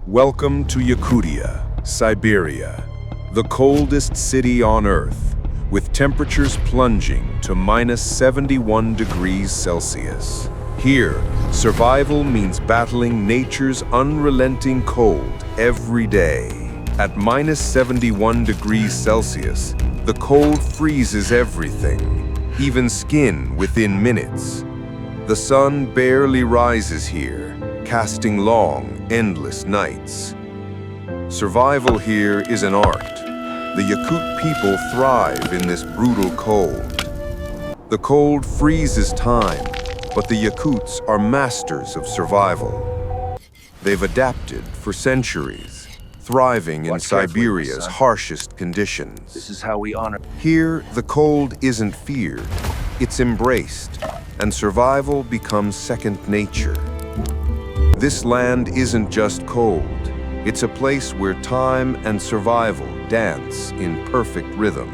Welcome to Yakutia, Siberia, the coldest city on Earth, with temperatures plunging to -71 degrees Celsius. Here, survival means battling nature's unrelenting cold every day. At -71 degrees Celsius, the cold freezes everything, even skin within minutes. The sun barely rises here, casting long, endless nights. Survival here is an art. The Yakut people thrive in this brutal cold. The cold freezes time, but the Yakuts are masters of survival. They've adapted for centuries, thriving in Siberia's harshest conditions. This is how we honor. Here, the cold isn't feared, it's embraced, and survival becomes second nature. This land isn't just cold, it's a place where time and survival dance in perfect rhythm.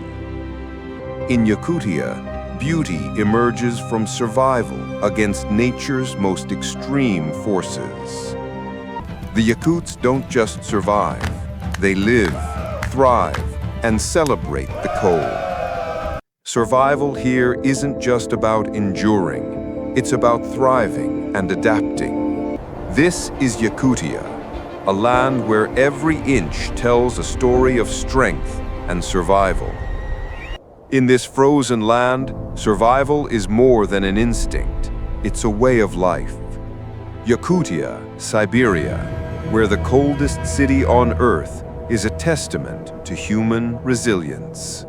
In Yakutia, beauty emerges from survival against nature's most extreme forces. The Yakuts don't just survive, they live, thrive, and celebrate the cold. Survival here isn't just about enduring, it's about thriving and adapting. This is Yakutia, a land where every inch tells a story of strength and survival. In this frozen land, survival is more than an instinct, it's a way of life. Yakutia, Siberia, where the coldest city on Earth is a testament to human resilience.